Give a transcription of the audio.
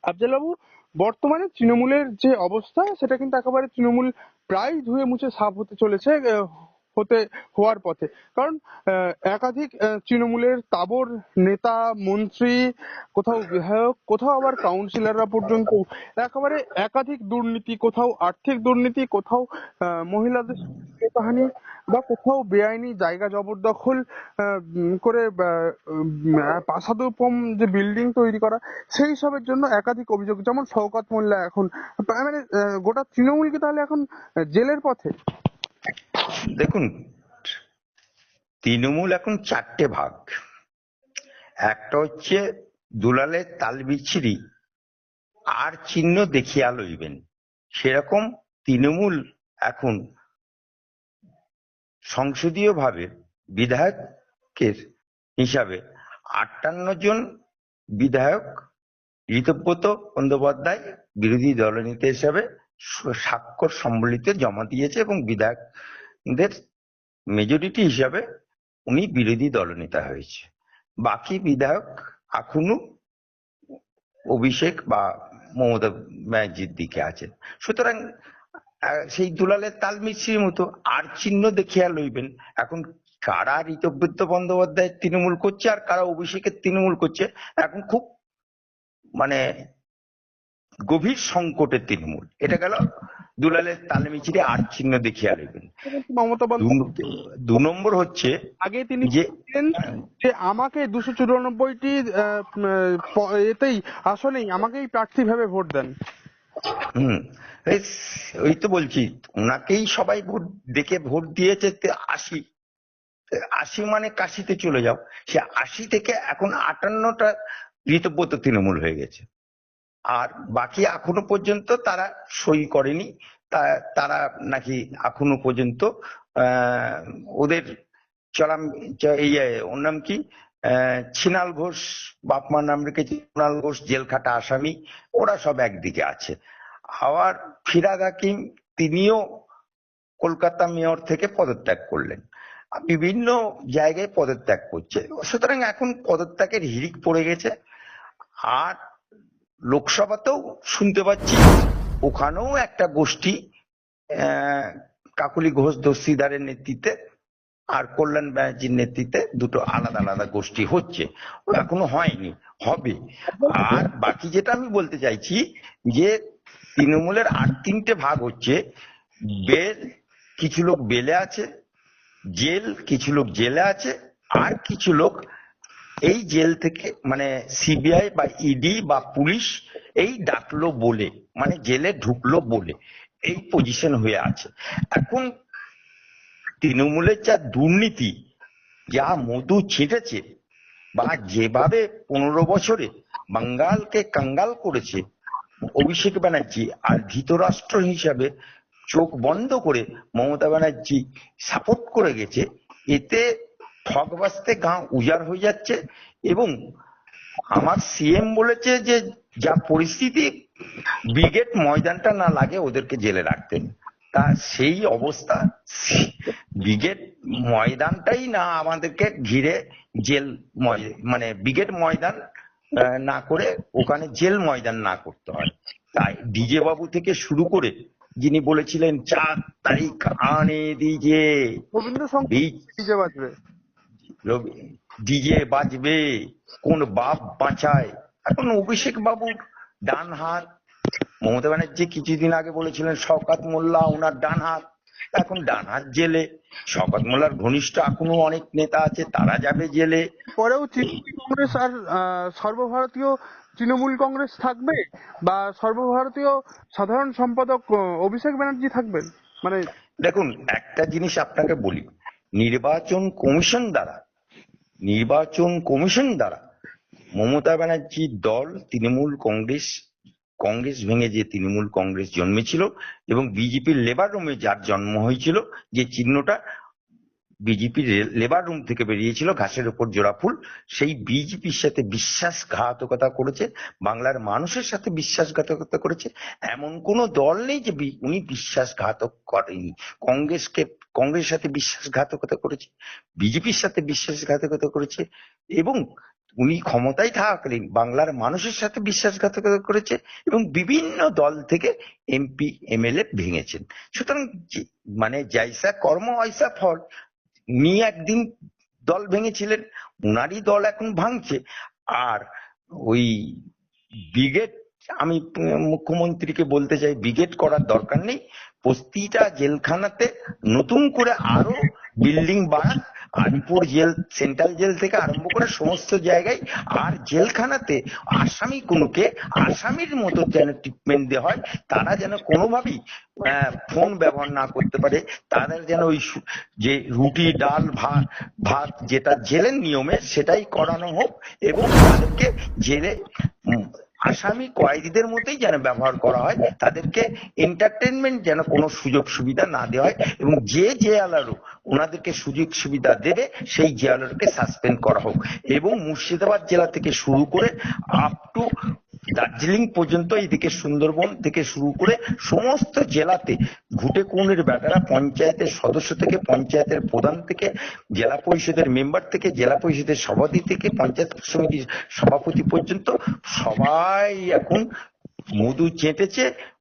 আফজাল বাবু, বর্তমানে তৃণমূলের যে অবস্থা সেটা কিন্তু একেবারে তৃণমূল প্রায় ধুয়ে মুছে সাফ হতে চলেছে, হওয়ার পথে। কারণ একাধিক তৃণমূলের তাবড় নেতা মন্ত্রী, কোথাও বিধায়ক, কোথাও আবার কাউন্সিলররা পর্যন্ত একেবারে একাধিক দুর্নীতি, কোথাও আর্থিক দুর্নীতি, কোথাও মহিলাদের কাহানি, বা কোথাও বেআইনি জায়গা জবরদখল করে প্রাসাদোপম যে বিল্ডিং তৈরি করা, সেই সবের জন্য একাধিক অভিযোগ। যেমন শওকত মোল্লা এখন মানে গোটা তৃণমূল কি তাহলে এখন জেলের পথে? দেখুন, তৃণমূল এখন চারটে ভাগ। একটা হচ্ছে দুলালের তাল বিচ্ছিরি আর চিহ্ন দেখিয়া লইবেন, সেরকম তৃণমূল এখন সংসদীয় ভাবে বিধায়কের হিসাবে 58 জন বিধায়ক ঋতব্রত বন্দ্যোপাধ্যায় বিরোধী দলনেতা হিসাবে স্বাক্ষর সম্বলিত জমা দিয়েছে এবং বিধায়কদের মেজরিটি হিসাবে উনি বিরোধী দলনেতা হয়েছে। বাকি বিধায়ক এখনো অভিষেক বা মমতা ব্যানার্জির দিকে আছেন। সুতরাং সেই দুলালের তাল মিছরির মতো আর চিহ্ন দেখিয়া লইবেন। এখন কারা ঋতব্রত বন্দ্যোপাধ্যায়ের তৃণমূল করছে আর কারা অভিষেকের তৃণমূল করছে, এখন খুব মানে গভীর সংকটের তৃণমূল। এটা গেল দুলালের তাল মিছরি আর চিহ্ন দেখিয়া লইবেন। মমতা বন্দ্যোপাধ্যায় 2 নম্বর হচ্ছে আগে তিনি যে বলেছিলেন যে আমাকে 294টি এতেই আসলেই আমাকেই প্রার্থী ভেবে ভোট দেন। হুম, ওই তো বলছি, ওনাকেই সবাই ভোট দেখে ভোট দিয়েছে। 80 80 মানে কাশিতে চলে যাও। সে 80 থেকে এখন 58টা ঋতব্রত তৃণমূল হয়ে গেছে। আর বাকি এখনো পর্যন্ত তারা সই করেনি। তারা নাকি এখনো পর্যন্ত ওদের চলাম ওর নাম কি, ছিনাল ঘোষ, বাপমার নাম রেখেছে কুণাল ঘোষ, জেল খাটা আসামি, ওরা সব একদিকে আছে। আবার ফিরহাদ হাকিম, তিনিও কলকাতা মেয়র থেকে পদত্যাগ করলেন, বিভিন্ন জায়গায় পদত্যাগ করছে। সুতরাং এখন পদত্যাগের হিড়িক পড়ে গেছে। আর লোকসভাতেও শুনতে পাচ্ছি ওখানেও একটা গোষ্ঠী, কাকলি ঘোষ দস্তিদারের নেতৃত্বে আর কল্যাণ ব্যানার্জির নেতৃত্বে দুটো আলাদা আলাদা গোষ্ঠী হচ্ছে, এখনো হয়নি, হবে। আর বাকি যেটা আমি বলতে চাইছি যে তৃণমূলের আর 3টে ভাগ হচ্ছে। বেল, কিছু লোক বেলে আছে, জেল, কিছু লোক জেলে আছে, আর কিছু লোক এই জেল থেকে মানে সিবিআই বা ইডি বা পুলিশ এই ডাকলো বলে, মানে জেলে ঢুকলো বলে এই পজিশন হয়ে আছে। এখন তৃণমূলের যা দুর্নীতি, যা মধু ছিটেছে, বা যেভাবে 15 বছরে বাঙ্গালকে কাঙ্গাল করেছে অভিষেক ব্যানার্জি, আর ধৃতরাষ্ট্র হিসাবে চোখ বন্ধ করে মমতা ব্যানার্জি সাপোর্ট করে গেছে, এতে ঠকবাসতে গাঁ উজাড় হয়ে যাচ্ছে। এবং আমার সিএম বলেছে যে যা পরিস্থিতি, ব্রিগেড ময়দানটা না লাগে ওদেরকে জেলে রাখতেন। তা সেই অবস্থা, ব্রিগেড ময়দানটাই না আমাদেরকে ঘিরে জেল, মানে ব্রিগেড ময়দান না করে ওখানে জেল ময়দান না করতে হয়। তাই ডিজে বাবু থেকে শুরু করে যিনি বলেছিলেন 4 তারিখ আনে ডিজে, রবীন্দ্রসঙ্গীত ডিজে বাজবে, ডিজে বাজবে, কোন বাপ বাঁচায়। এখন অভিষেক বাবুর ডান হাত, মমতা ব্যানার্জি কিছুদিন আগে বলেছিলেন শওকত মোল্লা ওনার ডান হাত, এখন ডান হাত জেলে। শওকত মোল্লার ঘনিষ্ঠ এখনো অনেক নেতা আছে, তারা যাবে জেলে। পরেও তৃণমূল কংগ্রেস আর সর্বভারতীয় তৃণমূল কংগ্রেস থাকবে, বা সর্বভারতীয় সাধারণ সম্পাদক অভিষেক ব্যানার্জি থাকবেন? মানে দেখুন, একটা জিনিস আপনাকে বলি, নির্বাচন কমিশন দ্বারা মমতা ব্যানার্জির দল তৃণমূল কংগ্রেস ভেঙে যে তৃণমূল কংগ্রেস জন্মেছিল, এবং বিজেপির লেবার রুমে যার জন্ম হয়েছিল, যে চিহ্নটা বিজেপির লেবার রুম থেকে বেরিয়েছিল, ঘাসের উপর জোড়া ফুল, সেই বিজেপির সাথে বিশ্বাসঘাতকতা করেছে, বাংলার মানুষের সাথে বিশ্বাসঘাতকতা করেছে। এমন কোন দল নেই যে উনি বিশ্বাসঘাতক করেনি। কংগ্রেসকে কংগ্রেসের সাথে বিশ্বাসঘাতকতা করেছে, বিজেপির সাথে বিশ্বাসঘাতকতা করেছে, এবং উনি ক্ষমতায় থাকাকালীন বাংলার মানুষের সাথে বিশ্বাসঘাতকতা করেছে, এবং বিভিন্ন দল থেকে এমপি এমএলএ ভেঙেছেন। সুতরাং মানে জাইসা কর্ম ওয়াইসা ফল। উনি একদিন দল ভেঙেছিলেন, উনারই দল এখন ভাঙছে। আর ওই ব্রিগেড, আমি মুখ্যমন্ত্রীকে বলতে চাই, ব্রিগেড করার দরকার নেই। প্রতিটা জেলখানাতে নতুন করে আরো বিল্ডিং বাড়ান, আলিপুর জেল, সেন্ট্রাল জেল থেকে আরম্ভ করে সমস্ত জায়গায়। আর জেলখানাতে আসামিগুলোকে আসামির মতো যেন ট্রিটমেন্ট দেওয়া হয়, তারা যেন কোনোভাবেই ফোন ব্যবহার না করতে পারে, তাদের যেন ওই যে রুটি ডাল ভাত ভাত যেটা জেলের নিয়মে সেটাই করানো হোক, এবং তাদেরকে জেলে আসামি কয়েদিদের মতোই যেন ব্যবহার করা হয়, তাদেরকে এন্টারটেনমেন্ট যেন কোনো সুযোগ সুবিধা না দেওয়া হয়, এবং যে জেলারও ওনাদেরকে সুযোগ সুবিধা দেবে সেই জেলারকে সাসপেন্ড করা হোক। এবং মুর্শিদাবাদ জেলা থেকে শুরু করে আপ টু দার্জিলিং পর্যন্ত, এদিকে সুন্দরবন থেকে শুরু করে সমস্ত জেলাতে ঘুটে কোণের বেটারা, পঞ্চায়েতের সদস্য থেকে, পঞ্চায়েতের প্রধান থেকে, জেলা পরিষদের মেম্বার থেকে, জেলা পরিষদের সভাপতি থেকে, পঞ্চায়েত সমিতির সভাপতি পর্যন্ত সবাই এখন মধু চেটেছে,